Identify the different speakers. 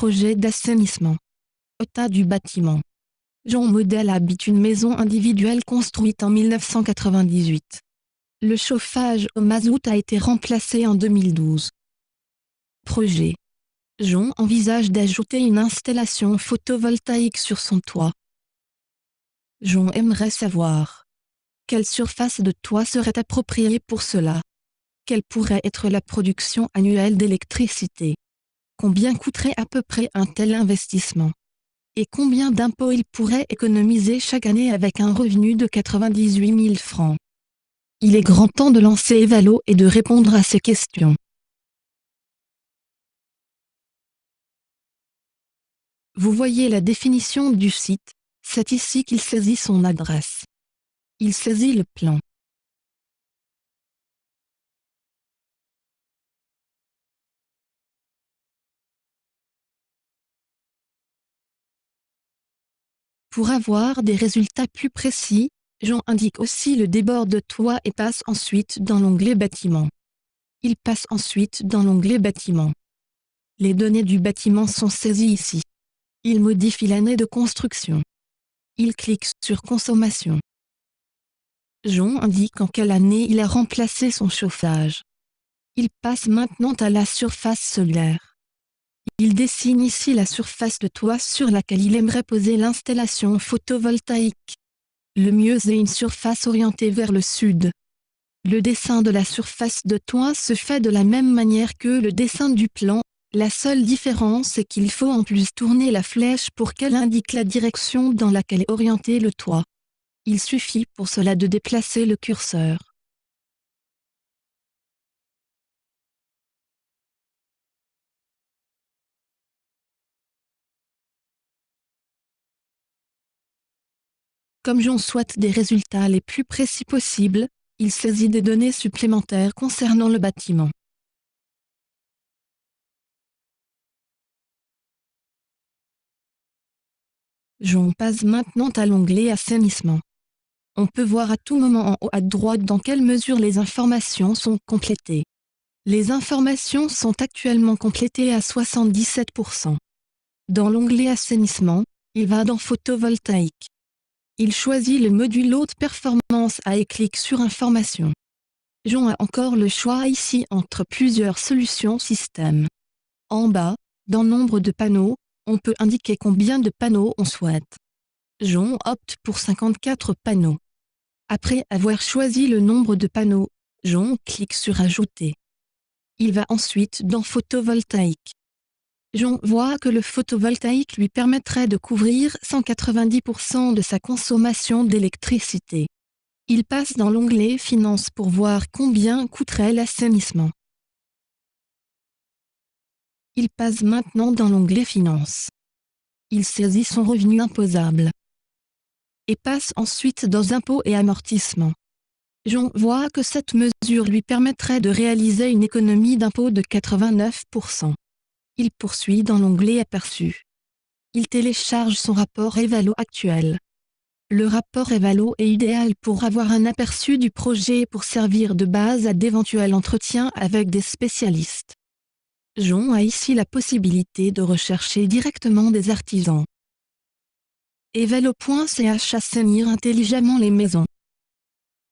Speaker 1: projet d'assainissement. État du bâtiment. Jean Modèle habite une maison individuelle construite en 1998. Le chauffage au mazout a été remplacé en 2012. Projet. Jean envisage d'ajouter une installation photovoltaïque sur son toit. Jean aimerait savoir quelle surface de toit serait appropriée pour cela. Quelle pourrait être la production annuelle d'électricité? Combien coûterait à peu près un tel investissement? Et combien d'impôts il pourrait économiser chaque année avec un revenu de 98 000 francs? Il est grand temps de lancer Evalo et de répondre à ces questions. Vous voyez la définition du site, c'est ici qu'il saisit son adresse. Il saisit le plan. Pour avoir des résultats plus précis, Jean indique aussi le débord de toit et passe ensuite dans l'onglet Bâtiment. Il passe ensuite dans l'onglet Bâtiment. Les données du bâtiment sont saisies ici. Il modifie l'année de construction. Il clique sur Consommation. Jean indique en quelle année il a remplacé son chauffage. Il passe maintenant à la surface solaire. Il dessine ici la surface de toit sur laquelle il aimerait poser l'installation photovoltaïque. Le mieux est une surface orientée vers le sud. Le dessin de la surface de toit se fait de la même manière que le dessin du plan, la seule différence est qu'il faut en plus tourner la flèche pour qu'elle indique la direction dans laquelle est orienté le toit. Il suffit pour cela de déplacer le curseur. Comme Jean souhaite des résultats les plus précis possibles, il saisit des données supplémentaires concernant le bâtiment. Jean passe maintenant à l'onglet Assainissement. On peut voir à tout moment en haut à droite dans quelle mesure les informations sont complétées. Les informations sont actuellement complétées à 77%. Dans l'onglet Assainissement, il va dans Photovoltaïque. Il choisit le module Haute Performance A et clique sur Information. Jean a encore le choix ici entre plusieurs solutions système. En bas, dans Nombre de panneaux, on peut indiquer combien de panneaux on souhaite. Jean opte pour 54 panneaux. Après avoir choisi le nombre de panneaux, Jean clique sur Ajouter. Il va ensuite dans Photovoltaïque. Jean voit que le photovoltaïque lui permettrait de couvrir 190% de sa consommation d'électricité. Il passe dans l'onglet Finances pour voir combien coûterait l'assainissement. Il passe maintenant dans l'onglet Finances. Il saisit son revenu imposable et passe ensuite dans Impôts et amortissements. Jean voit que cette mesure lui permettrait de réaliser une économie d'impôt de 89%. Il poursuit dans l'onglet Aperçu. Il télécharge son rapport Evalo actuel. Le rapport Evalo est idéal pour avoir un aperçu du projet et pour servir de base à d'éventuels entretiens avec des spécialistes. Jean a ici la possibilité de rechercher directement des artisans. Evalo.ch Assainir intelligemment les maisons.